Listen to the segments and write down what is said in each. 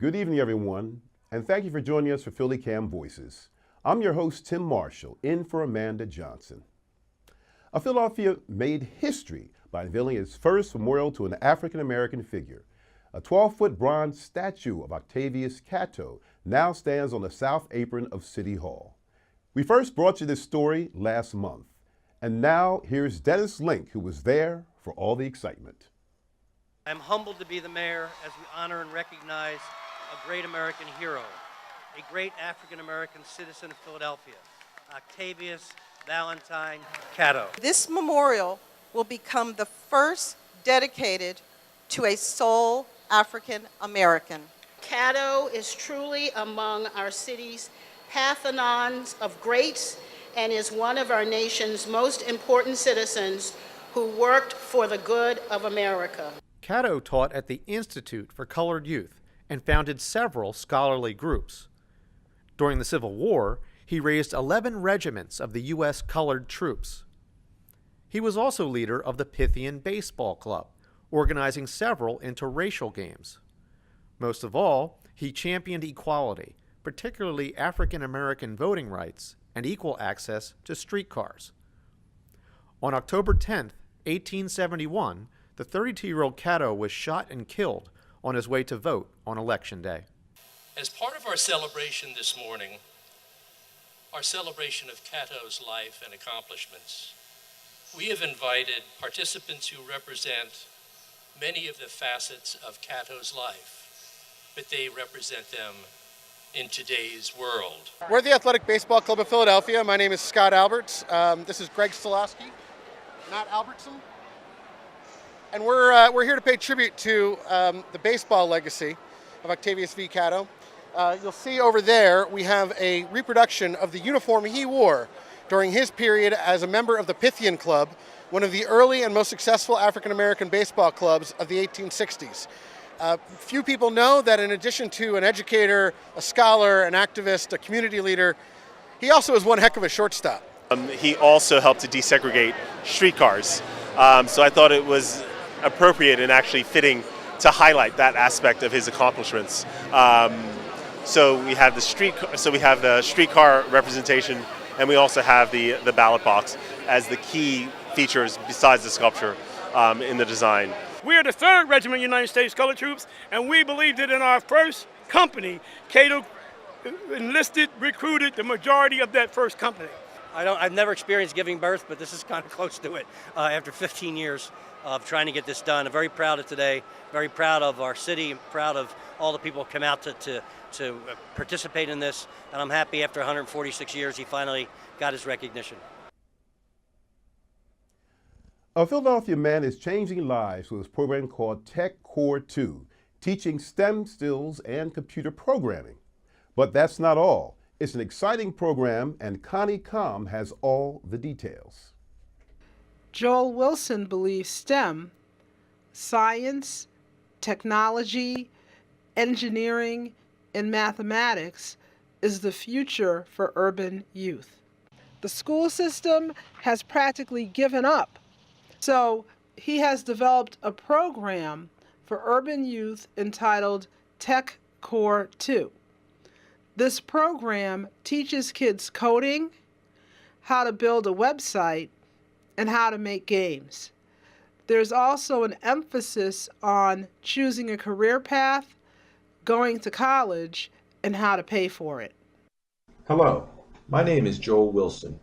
Good evening, everyone, and thank you for joining us for Philly Cam Voices. I'm your host, Tim Marshall, in for Amanda Johnson. Philadelphia made history by unveiling its first memorial to an African-American figure. A 12-foot bronze statue of Octavius Catto now stands on the south apron of City Hall. We first brought you this story last month, and now here's Dennis Link, who was there for all the excitement. I'm humbled to be the mayor as we honor and recognize a great American hero, a great African-American citizen of Philadelphia, Octavius Valentine Catto. This memorial will become the first dedicated to a sole African-American. Catto is truly among our city's Parthenons of greats and is one of our nation's most important citizens who worked for the good of America. Catto taught at the Institute for Colored Youth and founded several scholarly groups. During the Civil War, he raised 11 regiments of the U.S. colored troops. He was also leader of the Pythian Baseball Club, organizing several interracial games. Most of all, he championed equality, particularly African-American voting rights and equal access to streetcars. On October 10, 1871, the 32-year-old Catto was shot and killed on his way to vote on Election Day. As part of our celebration this morning, our celebration of Catto's life and accomplishments, we have invited participants who represent many of the facets of Catto's life, but they represent them in today's world. We're the Athletic Baseball Club of Philadelphia. My name is Scott Alberts. This is Greg Stolowski, Matt Albertson. And we're here to pay tribute to the baseball legacy of Octavius V. Catto. You'll see over there we have a reproduction of the uniform he wore during his period as a member of the Pythian Club, one of the early and most successful African-American baseball clubs of the 1860s. Few people know that in addition to an educator, a scholar, an activist, a community leader, he also is one heck of a shortstop. He also helped to desegregate streetcars. So I thought it was appropriate and actually fitting to highlight that aspect of his accomplishments. So we have the streetcar representation, and we also have the ballot box as the key features besides the sculpture in the design. We are the 3rd Regiment United States Colored Troops, and we believe that in our first company, Catto recruited the majority of that first company. I've never experienced giving birth, but this is kind of close to it after 15 years of trying to get this done. I'm very proud of today, very proud of our city, proud of all the people who come out to participate in this, and I'm happy after 146 years he finally got his recognition. A Philadelphia man is changing lives with his program called Tech Core 2, teaching STEM skills and computer programming. But that's not all. It's an exciting program, and Connie Com has all the details. Joel Wilson believes STEM, science, technology, engineering, and mathematics is the future for urban youth. The school system has practically given up, so he has developed a program for urban youth entitled Tech Core 2. This program teaches kids coding, how to build a website, and how to make games. There's also an emphasis on choosing a career path, going to college, and how to pay for it. Hello, my name is Joel Wilson,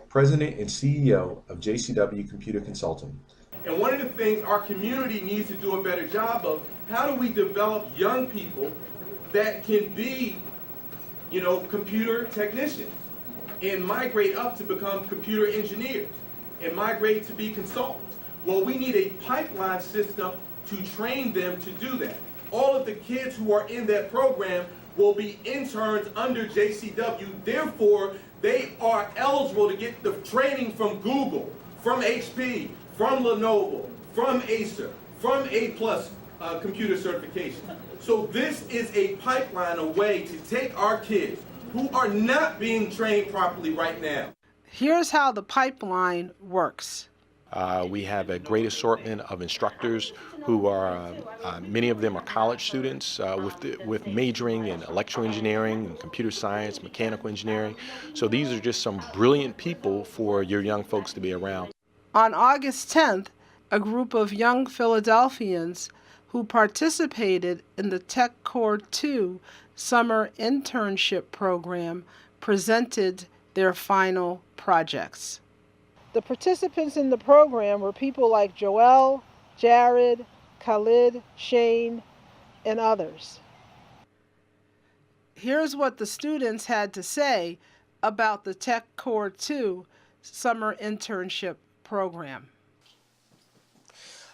President and CEO of JCW Computer Consulting. And one of the things our community needs to do a better job of, how do we develop young people that can be, computer technicians and migrate up to become computer engineers and migrate to be consultants? Well, we need a pipeline system to train them to do that. All of the kids who are in that program will be interns under JCW. Therefore, they are eligible to get the training from Google, from HP, from Lenovo, from Acer, from A+ computer certification. So this is a pipeline, a way to take our kids who are not being trained properly right now. Here's how the pipeline works. We have a great assortment of instructors who are, many of them are college students with majoring in electrical engineering and computer science, mechanical engineering. So these are just some brilliant people for your young folks to be around. On August 10th, a group of young Philadelphians who participated in the Tech Core 2 summer internship program presented their final projects. The participants in the program were people like Joel, Jared, Khalid, Shane, and others. Here's what the students had to say about the Tech Core 2 summer internship program.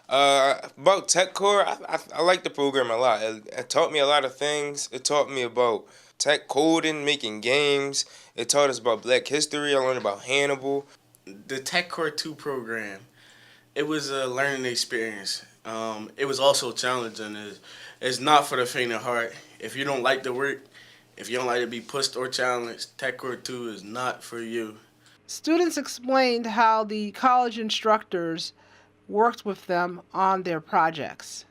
About Tech Core, I like the program a lot. It taught me a lot of things. It taught me about tech coding, making games. It taught us about Black history. I learned about Hannibal. The Tech Core 2 program, it was a learning experience. It was also challenging. It's not for the faint of heart. If you don't like the work, if you don't like to be pushed or challenged, Tech Core 2 is not for you. Students explained how the college instructors worked with them on their projects.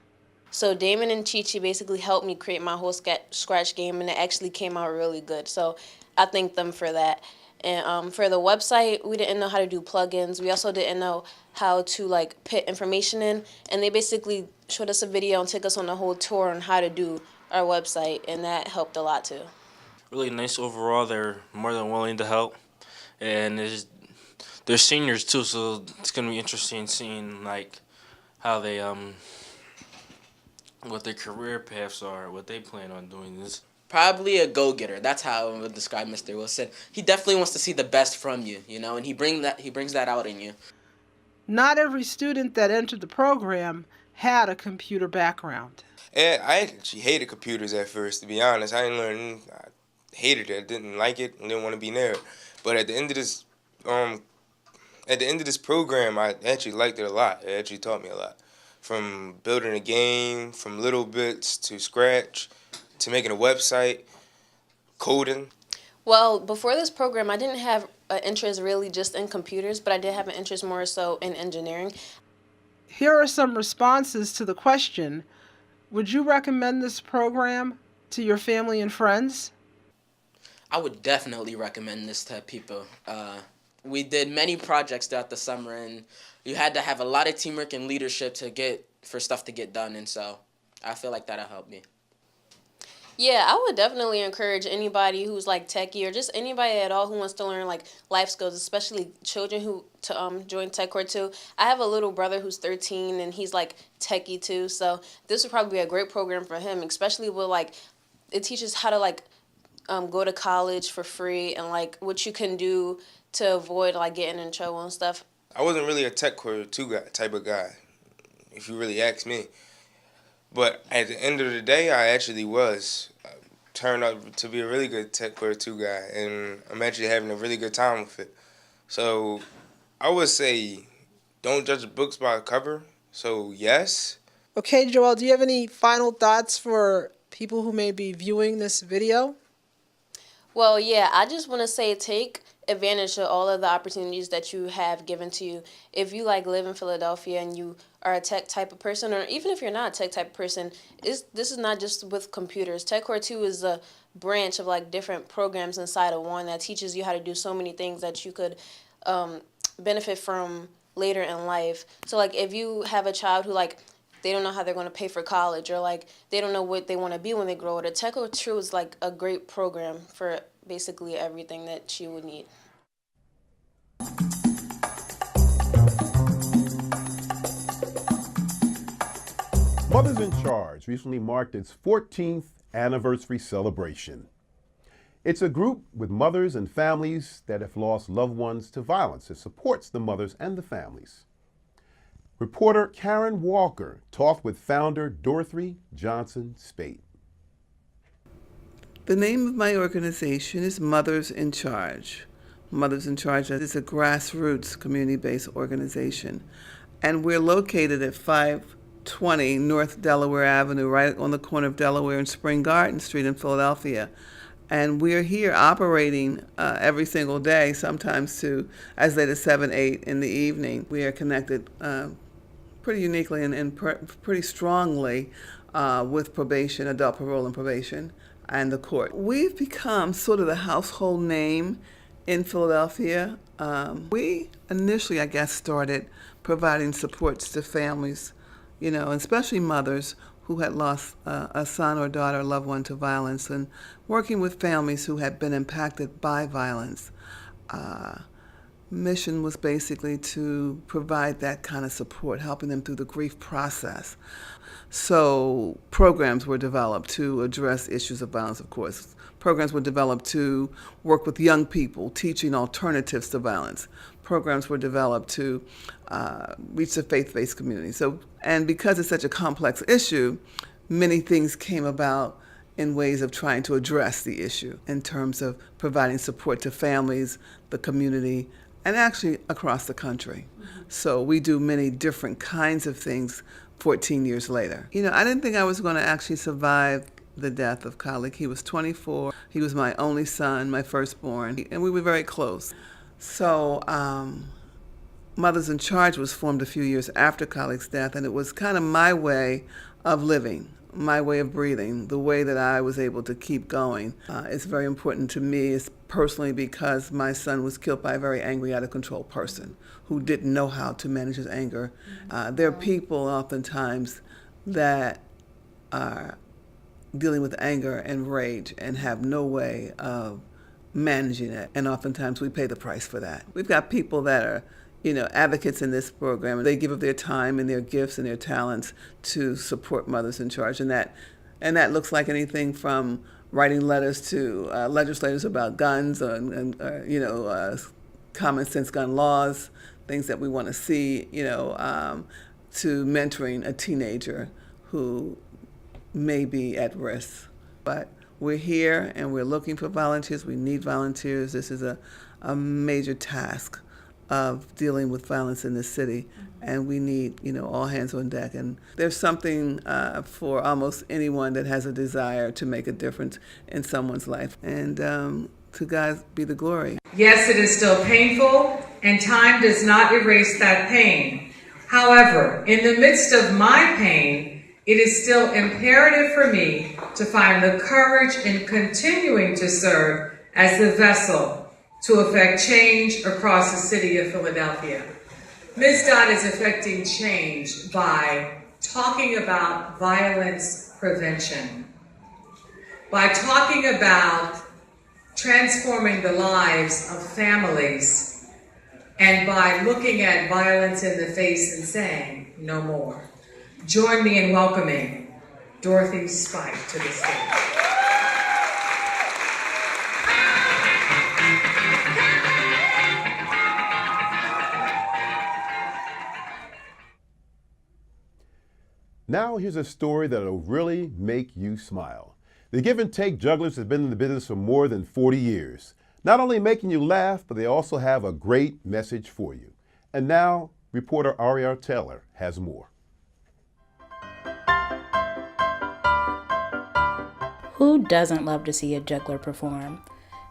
So Damon and Chi-Chi basically helped me create my whole Scratch game, and it actually came out really good. So I thank them for that. And for the website, we didn't know how to do plugins. We also didn't know how to put information in, and they basically showed us a video and took us on a whole tour on how to do our website, and that helped a lot too. Really nice overall. They're more than willing to help, and they're seniors too, so it's gonna be interesting seeing how they what their career paths are, what they plan on doing this. Probably a go-getter. That's how I would describe Mr. Wilson. He definitely wants to see the best from you, and he brings that out in you. Not every student that entered the program had a computer background. And I actually hated computers at first, to be honest. I hated it. I didn't like it. I didn't want to be near it. But at the end of this program, I actually liked it a lot. It actually taught me a lot. From building a game, from little bits to Scratch, to making a website, coding. Well, before this program, I didn't have an interest really just in computers, but I did have an interest more so in engineering. Here are some responses to the question, would you recommend this program to your family and friends? I would definitely recommend this to people. We did many projects throughout the summer, and you had to have a lot of teamwork and leadership for stuff to get done, and so I feel like that'll help me. Yeah, I would definitely encourage anybody who's techie or just anybody at all who wants to learn life skills, especially children to join Tech Core 2. I have a little brother who's 13 and he's techie too, so this would probably be a great program for him, especially with it teaches how to go to college for free and what you can do to avoid getting in trouble and stuff. I wasn't really a Tech Core 2 type of guy, if you really ask me. But at the end of the day, I actually was. Turned out to be a really good Tech Core 2 guy, and I'm actually having a really good time with it. So I would say don't judge books by the cover, so yes. Okay, Joel, do you have any final thoughts for people who may be viewing this video? Well, yeah, I just want to say take advantage of all of the opportunities that you have given to you. If you live in Philadelphia and you are a tech type of person, or even if you're not a tech type of person, this is not just with computers. Tech Core 2 is a branch of different programs inside of one that teaches you how to do so many things that you could benefit from later in life. So if you have a child who they don't know how they're going to pay for college, or they don't know what they want to be when they grow older, Tech Core 2 is a great program for basically everything that you would need. Mothers in Charge recently marked its 14th anniversary celebration. It's a group with mothers and families that have lost loved ones to violence. It supports the mothers and the families. Reporter Karen Walker talked with founder Dorothy Johnson Spate. The name of my organization is Mothers in Charge. Mothers in Charge is a grassroots community-based organization, and we're located at 520 North Delaware Avenue, right on the corner of Delaware and Spring Garden Street in Philadelphia. And we're here operating every single day, sometimes to as late as 7, 8 in the evening. We are connected pretty uniquely and pretty strongly with probation, adult parole and probation, and the court. We've become sort of the household name in Philadelphia. We initially, I guess, started providing supports to families, especially mothers who had lost a son or daughter or loved one to violence, and working with families who had been impacted by violence. Mission was basically to provide that kind of support, helping them through the grief process. So programs were developed to address issues of violence, of course. Programs were developed to work with young people, teaching alternatives to violence. Programs were developed to reach the faith-based community. And because it's such a complex issue, many things came about in ways of trying to address the issue in terms of providing support to families, the community, and actually across the country. So we do many different kinds of things 14 years later. I didn't think I was going to actually survive the death of Khalid. He was 24. He was my only son, my firstborn, and we were very close. So Mothers in Charge was formed a few years after Khalid's death, and it was kind of my way of living, my way of breathing, the way that I was able to keep going. It's very important to me, personally, because my son was killed by a very angry, out of control person who didn't know how to manage his anger. There are people oftentimes that are dealing with anger and rage and have no way of managing it, and oftentimes we pay the price for that. We've got people that are advocates in this program. They give of their time and their gifts and their talents to support Mothers in Charge, and that looks like anything from writing letters to legislators about guns and common sense gun laws, things that we want to see, to mentoring a teenager who may be at risk. But we're here and we're looking for volunteers. We need volunteers. This is a major task of dealing with violence in this city, and we need, all hands on deck. And there's something for almost anyone that has a desire to make a difference in someone's life. And to God be the glory. Yes, it is still painful, and time does not erase that pain. However, in the midst of my pain, it is still imperative for me to find the courage in continuing to serve as the vessel to effect change across the city of Philadelphia. Ms. Dodd is effecting change by talking about violence prevention, by talking about transforming the lives of families, and by looking at violence in the face and saying, no more. Join me in welcoming Dorothy Spike to the stage. Now here's a story that'll really make you smile. The Give and Take Jugglers has been in the business for more than 40 years. Not only making you laugh, but they also have a great message for you. And now, reporter Ariel Taylor has more. Who doesn't love to see a juggler perform?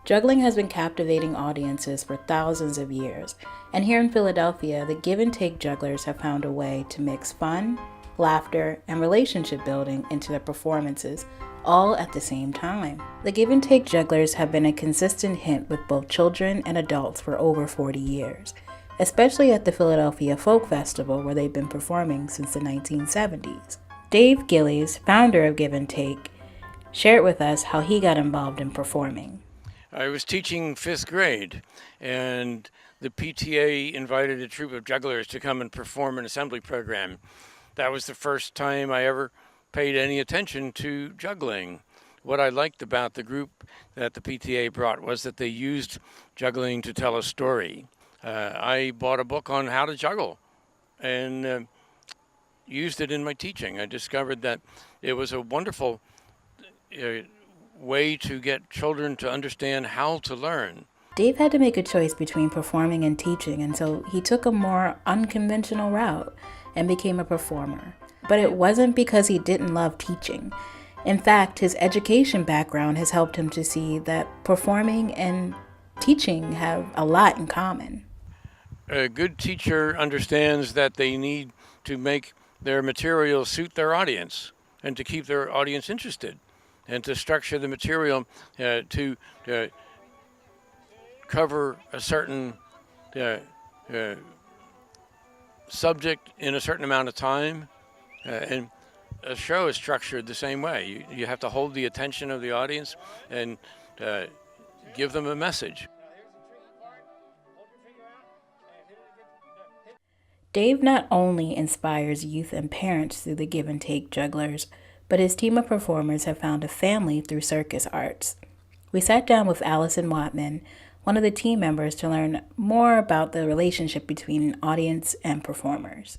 Juggling has been captivating audiences for thousands of years, and here in Philadelphia, the Give and Take Jugglers have found a way to mix fun, laughter, and relationship building into their performances, all at the same time. The Give and Take Jugglers have been a consistent hit with both children and adults for over 40 years, especially at the Philadelphia Folk Festival, where they've been performing since the 1970s. Dave Gillies, founder of Give and Take, shared with us how he got involved in performing. I was teaching 5th grade, and the PTA invited a troupe of jugglers to come and perform an assembly program. That was the first time I ever paid any attention to juggling. What I liked about the group that the PTA brought was that they used juggling to tell a story. I bought a book on how to juggle and used it in my teaching. I discovered that it was a wonderful way to get children to understand how to learn. Dave had to make a choice between performing and teaching, and so he took a more unconventional route and became a performer. But it wasn't because he didn't love teaching. In fact, his education background has helped him to see that performing and teaching have a lot in common. A good teacher understands that they need to make their material suit their audience and to keep their audience interested and to structure the material to cover a certain subject in a certain amount of time. And a show is structured the same way. You have to hold the attention of the audience and give them a message. Dave not only inspires youth and parents through the Give and Take Jugglers, but his team of performers have found a family through circus arts. We sat down with Allison Watman, one of the team members, to learn more about the relationship between audience and performers.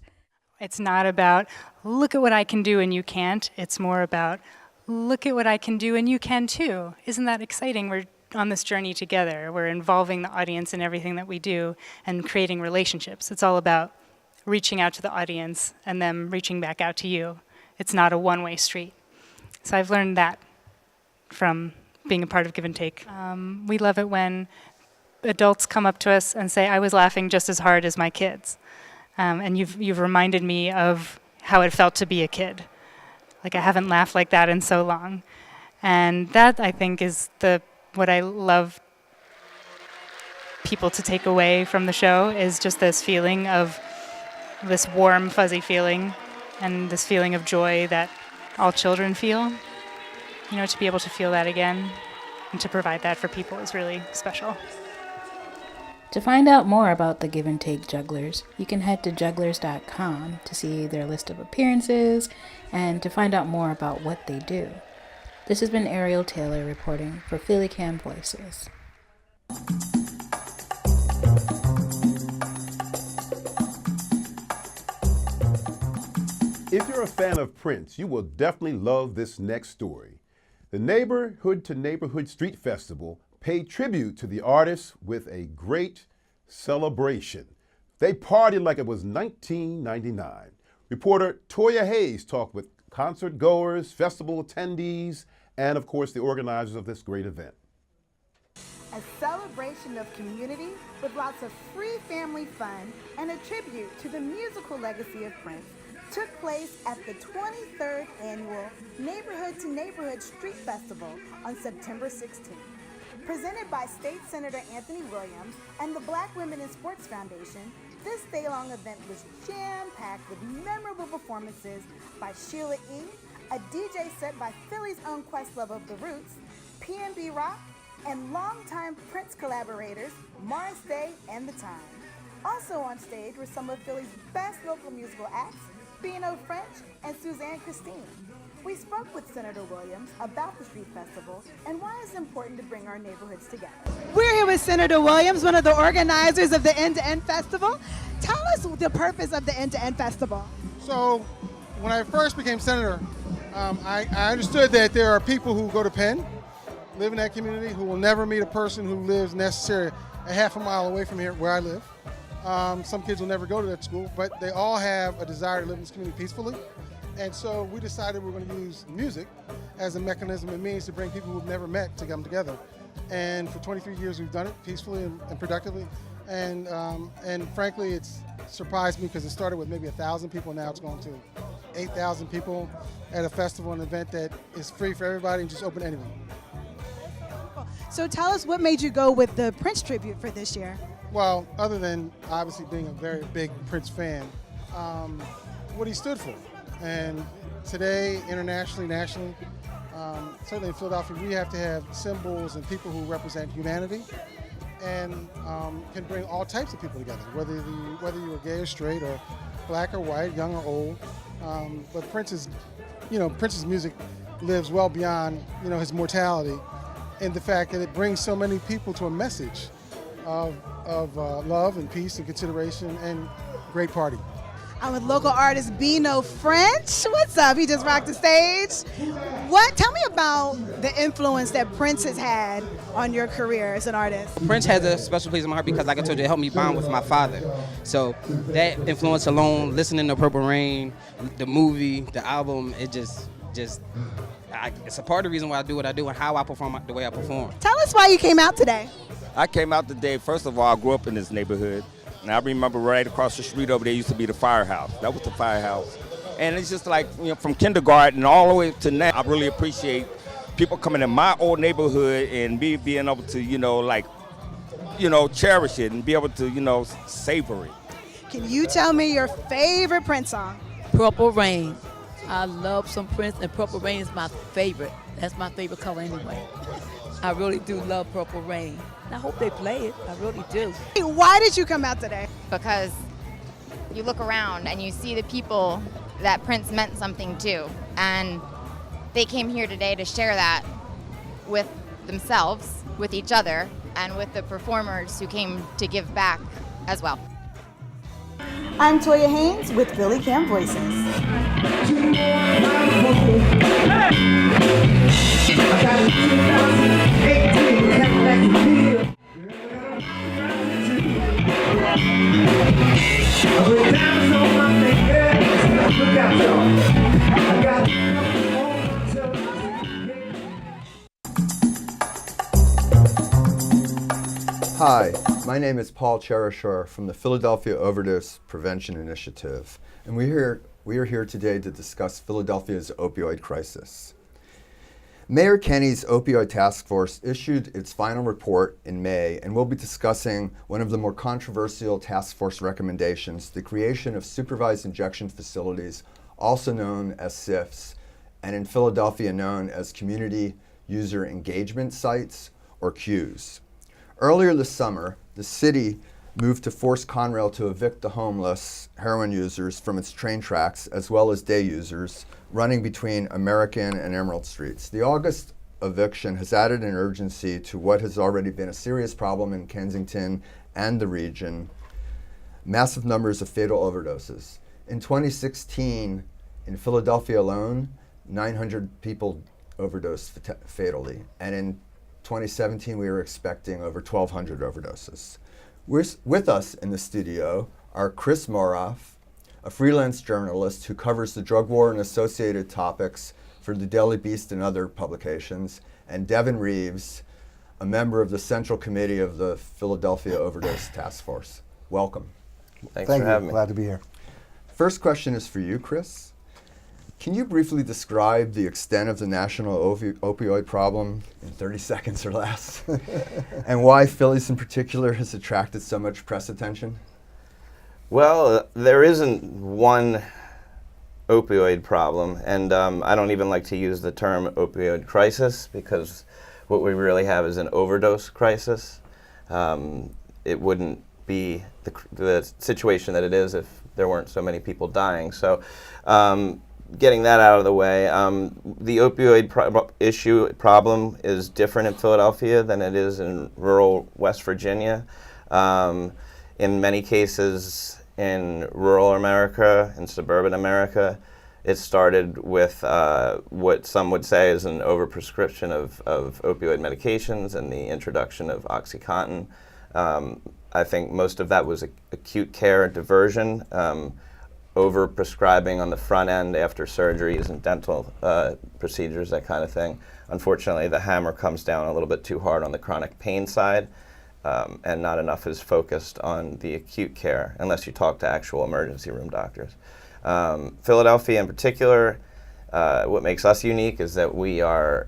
It's not about, look at what I can do and you can't. It's more about, look at what I can do and you can too. Isn't that exciting? We're on this journey together. We're involving the audience in everything that we do and creating relationships. It's all about reaching out to the audience and them reaching back out to you. It's not a one-way street. So I've learned that from being a part of Give and Take. We love it when adults come up to us and say, I was laughing just as hard as my kids. And you've reminded me of how it felt to be a kid. Like I haven't laughed like that in so long. And that, I think, is what I love people to take away from the show, is just this feeling of this warm, fuzzy feeling and this feeling of joy that all children feel. You know, to be able to feel that again and to provide that for people is really special. To find out more about the Give and Take Jugglers, you can head to jugglers.com to see their list of appearances and to find out more about what they do. This has been Ariel Taylor reporting for Philly Cam Voices. If you're a fan of Prince, you will definitely love this next story. The Neighborhood to Neighborhood Street Festival paid tribute to the artist with a great celebration. They partied like it was 1999. Reporter Toya Hayes talked with concert goers, festival attendees, and of course the organizers of this great event. A celebration of community with lots of free family fun and a tribute to the musical legacy of Prince took place at the 23rd Annual Neighborhood to Neighborhood Street Festival on September 16th. Presented by State Senator Anthony Williams and the Black Women in Sports Foundation, this day-long event was jam-packed with memorable performances by Sheila E., a DJ set by Philly's own Questlove of the Roots, PNB Rock, and longtime Prince collaborators Morris Day and The Time. Also on stage were some of Philly's best local musical acts, Bino French and Suzanne Christine. We spoke with Senator Williams about the Street Festival and why it's important to bring our neighborhoods together. We're here with Senator Williams, one of the organizers of the End-to-End Festival. Tell us the purpose of the End-to-End Festival. So, when I first became senator, I understood that there are people who go to Penn, live in that community, who will never meet a person who lives necessarily a half a mile away from here where I live. Some kids will never go to that school, but they all have a desire to live in this community peacefully. And so we decided we're going to use music as a mechanism and means to bring people who've never met to come together. And for 23 years we've done it peacefully and productively. And frankly, it's surprised me because it started with maybe 1,000 people. Now it's going to 8,000 people at a festival, an event that is free for everybody and just open to anyone. So tell us what made you go with the Prince tribute for this year? Well, other than obviously being a very big Prince fan, what he stood for. And today, internationally, nationally, certainly in Philadelphia, we have to have symbols and people who represent humanity and can bring all types of people together, whether you are gay or straight or black or white, young or old. But Prince's music lives well beyond, his mortality, and the fact that it brings so many people to a message of love and peace and consideration and great party. I'm with local artist Bino French. What's up? He just rocked the stage. Tell me about the influence that Prince has had on your career as an artist. Prince has a special place in my heart because, like I told you, it helped me bond with my father. So that influence alone, listening to Purple Rain, the movie, the album, it just it's a part of the reason why I do what I do and how I perform the way I perform. Tell us why you came out today. I came out today, first of all, I grew up in this neighborhood. And I remember right across the street over there used to be the firehouse. That was the firehouse. And it's just like, from kindergarten all the way to now, I really appreciate people coming in my old neighborhood and me being able to, cherish it and be able to, savor it. Can you tell me your favorite Prince song? Purple Rain. I love some Prince, and Purple Rain is my favorite. That's my favorite color anyway. I really do love Purple Rain. And I hope they play it. I really do. Why did you come out today? Because you look around and you see the people that Prince meant something to. And they came here today to share that with themselves, with each other, and with the performers who came to give back as well. I'm Toya Haynes with Philly Cam Voices. Hi, my name is Paul Cherisher from the Philadelphia Overdose Prevention Initiative, and we are here today to discuss Philadelphia's opioid crisis. Mayor Kenney's opioid task force issued its final report in May, and we'll be discussing one of the more controversial task force recommendations, the creation of supervised injection facilities, also known as SIFs, and in Philadelphia known as Community User Engagement Sites, or CUES. Earlier this summer, the city moved to force Conrail to evict the homeless heroin users from its train tracks, as well as day users, running between American and Emerald Streets. The August eviction has added an urgency to what has already been a serious problem in Kensington and the region, massive numbers of fatal overdoses. In 2016, in Philadelphia alone, 900 people overdosed fatally, and in 2017, we were expecting over 1,200 overdoses. With us in the studio are Chris Moroff, a freelance journalist who covers the drug war and associated topics for the Daily Beast and other publications, and Devin Reeves, a member of the Central Committee of the Philadelphia Overdose Task Force. Welcome. Thanks for having me. Glad to be here. First question is for you, Chris. Can you briefly describe the extent of the national opioid problem in 30 seconds or less? And why Philly's in particular has attracted so much press attention? Well, there isn't one opioid problem, and I don't even like to use the term opioid crisis because what we really have is an overdose crisis. It wouldn't be the situation that it is if there weren't so many people dying. So. Getting that out of the way, the opioid problem is different in Philadelphia than it is in rural West Virginia. In many cases in rural America and suburban America, it started with what some would say is an overprescription of opioid medications and the introduction of OxyContin. I think most of that was acute care diversion. Over-prescribing on the front end after surgeries and dental procedures, that kind of thing. Unfortunately, the hammer comes down a little bit too hard on the chronic pain side, and not enough is focused on the acute care, unless you talk to actual emergency room doctors. Philadelphia in particular, what makes us unique is that we are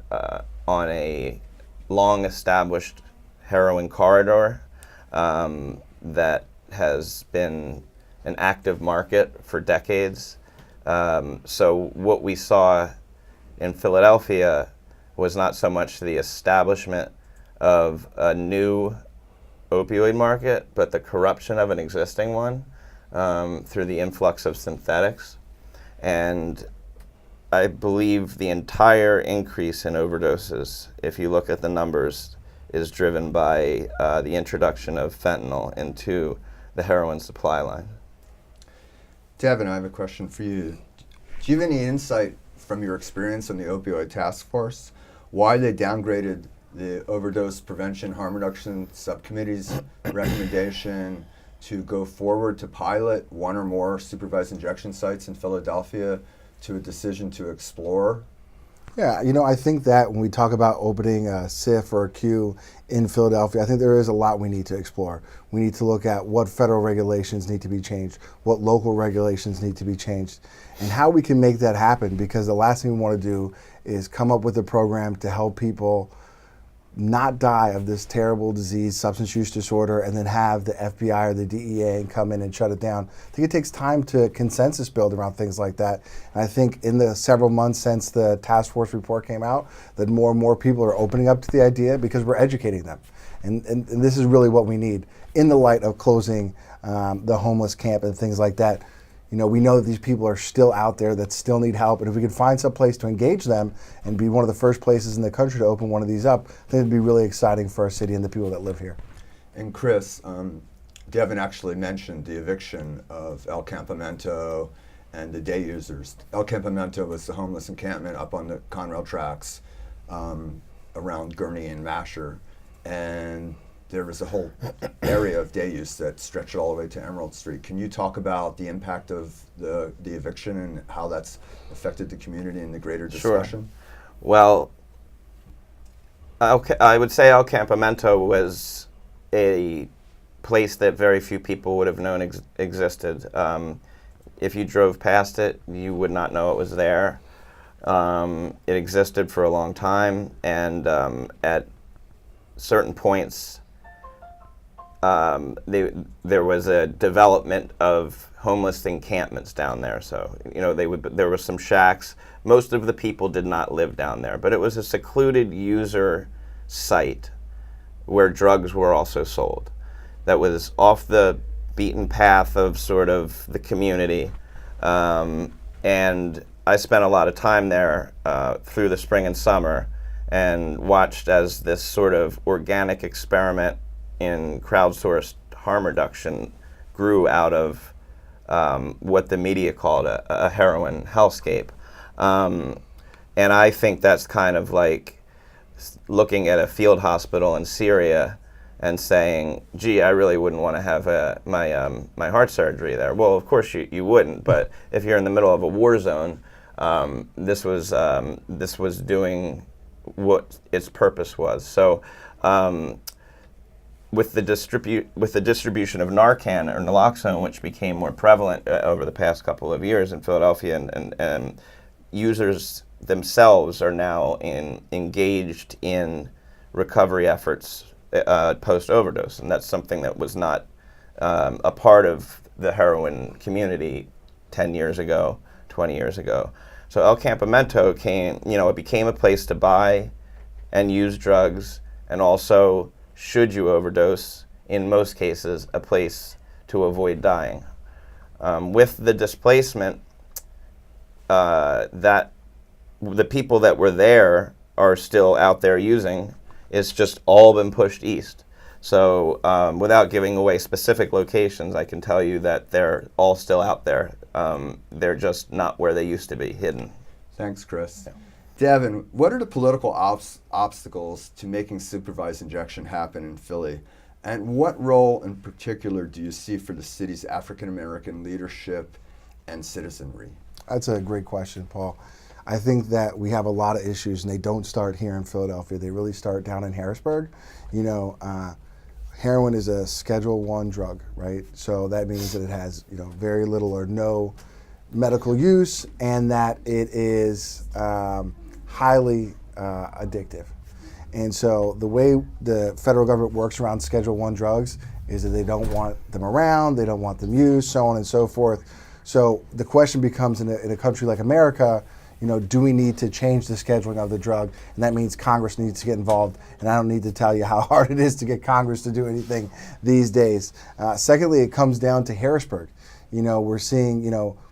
on a long-established heroin corridor that has been an active market for decades. So what we saw in Philadelphia was not so much the establishment of a new opioid market, but the corruption of an existing one through the influx of synthetics. And I believe the entire increase in overdoses, if you look at the numbers, is driven by the introduction of fentanyl into the heroin supply line. Devin, I have a question for you. Do you have any insight from your experience on the opioid task force why they downgraded the overdose prevention harm reduction subcommittee's recommendation to go forward to pilot one or more supervised injection sites in Philadelphia to a decision to explore Yeah, I think that when we talk about opening a SIF or a Q in Philadelphia, I think there is a lot we need to explore. We need to look at what federal regulations need to be changed, what local regulations need to be changed, and how we can make that happen, because the last thing we want to do is come up with a program to help people not die of this terrible disease, substance use disorder, and then have the FBI or the DEA come in and shut it down. I think it takes time to consensus build around things like that. And I think in the several months since the task force report came out, that more and more people are opening up to the idea because we're educating them. And this is really what we need in the light of closing the homeless camp and things like that. We know that these people are still out there that still need help, and if we could find some place to engage them and be one of the first places in the country to open one of these up, I think it'd be really exciting for our city and the people that live here. And Chris, Devin actually mentioned the eviction of El Campamento and the day users. El Campamento was the homeless encampment up on the Conrail tracks around Gurney and Masher, and there was a whole area of day use that stretched all the way to Emerald Street. Can you talk about the impact of the eviction and how that's affected the community and the greater discussion? Sure. Well, I would say El Campamento was a place that very few people would have known existed. If you drove past it, you would not know it was there. It existed for a long time, and at certain points, there was a development of homeless encampments down there. So, there were some shacks. Most of the people did not live down there, but it was a secluded user site where drugs were also sold. That was off the beaten path of sort of the community. And I spent a lot of time there through the spring and summer and watched as this sort of organic experiment in crowdsourced harm reduction grew out of what the media called a heroin hellscape. And I think that's kind of like looking at a field hospital in Syria and saying, gee, I really wouldn't want to have my heart surgery there. Well, of course you wouldn't, but if you're in the middle of a war zone, this was doing what its purpose was. So with the distribution of Narcan or naloxone, which became more prevalent over the past couple of years in Philadelphia, and users themselves are now engaged in recovery efforts post-overdose, and that's something that was not a part of the heroin community 10 years ago, 20 years ago. So El Campamento it became a place to buy and use drugs, and also, should you overdose, in most cases, a place to avoid dying. With the displacement, that the people that were there are still out there using. It's just all been pushed east. So without giving away specific locations, I can tell you that they're all still out there. They're just not where they used to be, hidden. Thanks, Chris. Yeah. Devin, what are the political obstacles to making supervised injection happen in Philly? And what role in particular do you see for the city's African-American leadership and citizenry? That's a great question, Paul. I think that we have a lot of issues, and they don't start here in Philadelphia. They really start down in Harrisburg. Heroin is a Schedule I drug, right? So that means that it has, very little or no medical use, and that it is highly addictive. And so the way the federal government works around Schedule I drugs is that they don't want them around, they don't want them used, so on and so forth. So the question becomes, in a country like America, do we need to change the scheduling of the drug? And that means Congress needs to get involved. And I don't need to tell you how hard it is to get Congress to do anything these days. Secondly, it comes down to Harrisburg. We're seeing,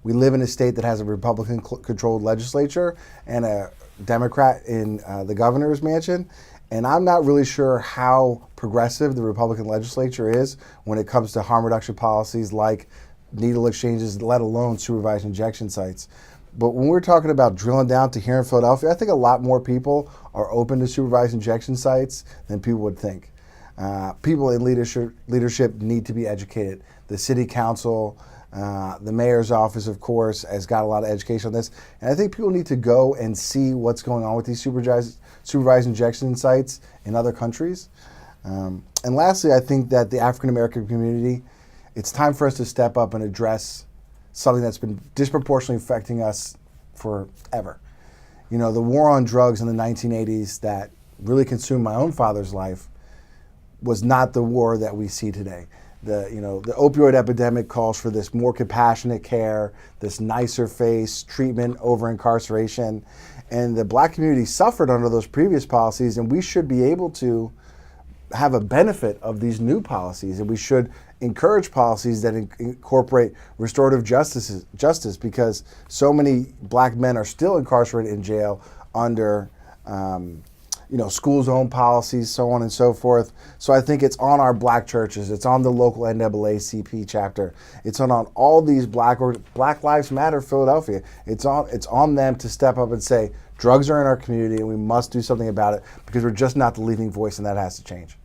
we live in a state that has a Republican-controlled legislature and a Democrat in the governor's mansion. And I'm not really sure how progressive the Republican legislature is when it comes to harm reduction policies like needle exchanges, let alone supervised injection sites. But when we're talking about drilling down to here in Philadelphia, I think a lot more people are open to supervised injection sites than people would think. People in leadership need to be educated. The city council, The mayor's office, of course, has got a lot of education on this. And I think people need to go and see what's going on with these supervised injection sites in other countries. And lastly, I think that the African American community, it's time for us to step up and address something that's been disproportionately affecting us forever. You know, the war on drugs in the 1980s that really consumed my own father's life was not the war that we see today. The opioid epidemic calls for this more compassionate care, this nicer face treatment over incarceration. And the black community suffered under those previous policies, and we should be able to have a benefit of these new policies, and we should encourage policies that incorporate restorative justice, because so many black men are still incarcerated in jail under school zone policies, so on and so forth. So I think it's on our black churches, it's on the local NAACP chapter, it's on all these Black Lives Matter Philadelphia. It's on them to step up and say, drugs are in our community and we must do something about it, because we're just not the leading voice, and that has to change.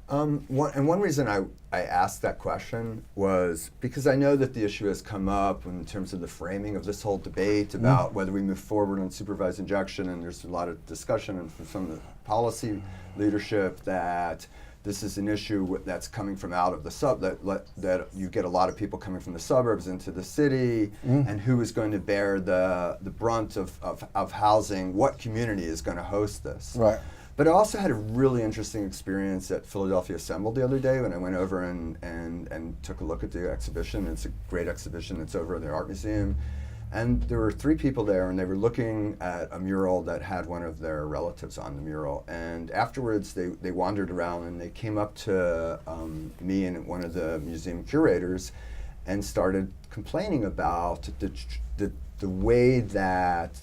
One reason I asked that question was because I know that the issue has come up in terms of the framing of this whole debate about whether we move forward on supervised injection, and there's a lot of discussion from some of the policy leadership that this is an issue that's coming from out of the that you get a lot of people coming from the suburbs into the city, and who is going to bear the brunt of housing, what community is going to host this. Right. But I also had a really interesting experience at Philadelphia Assembled the other day when I went over and took a look at the exhibition. It's a great exhibition. It's over in the Art Museum. And there were 3 people there, and they were looking at a mural that had one of their relatives on the mural. And afterwards, they wandered around, and they came up to me and one of the museum curators and started complaining about the way that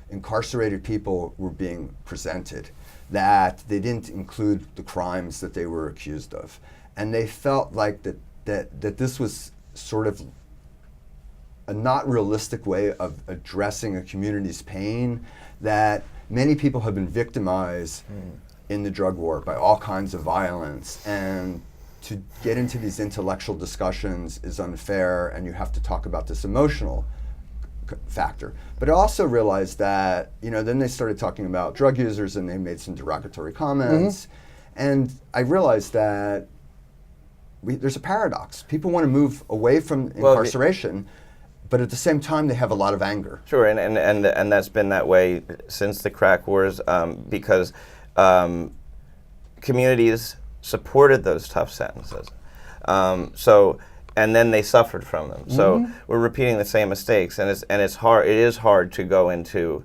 incarcerated people were being presented, that they didn't include the crimes that they were accused of. And they felt like that this was sort of a not realistic way of addressing a community's pain, that many people have been victimized in the drug war by all kinds of violence, and to get into these intellectual discussions is unfair, and you have to talk about this emotional factor. But I also realized that, then they started talking about drug users, and they made some derogatory comments. And I realized that there's a paradox. People want to move away from incarceration, but at the same time, they have a lot of anger. Sure, and that's been that way since the crack wars, because communities supported those tough sentences. And then they suffered from them. So we're repeating the same mistakes, and it's hard. It is hard to go into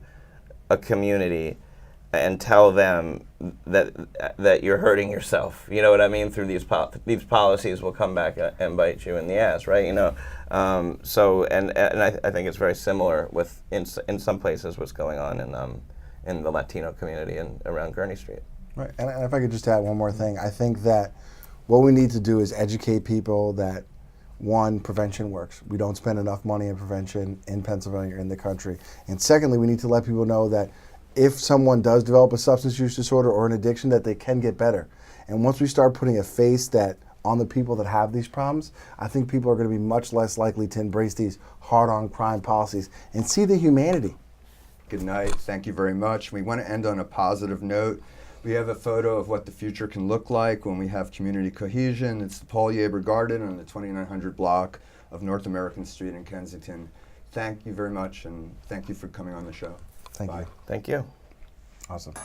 a community and tell them that you're hurting yourself. You know what I mean? Through these policies will come back and bite you in the ass, right? So I think it's very similar with in some places what's going on in the Latino community and around Gurney Street. Right, and if I could just add one more thing, I think that what we need to do is educate people that, one, prevention works. We don't spend enough money in prevention in Pennsylvania or in the country. And secondly, we need to let people know that if someone does develop a substance use disorder or an addiction, that they can get better. And once we start putting a face on the people that have these problems, I think people are going to be much less likely to embrace these hard-on crime policies and see the humanity. Good night. Thank you very much. We want to end on a positive note. We have a photo of what the future can look like when we have community cohesion. It's the Paul Yaber Garden on the 2900 block of North American Street in Kensington. Thank you very much, and thank you for coming on the show. Thank you. Thank you. Awesome.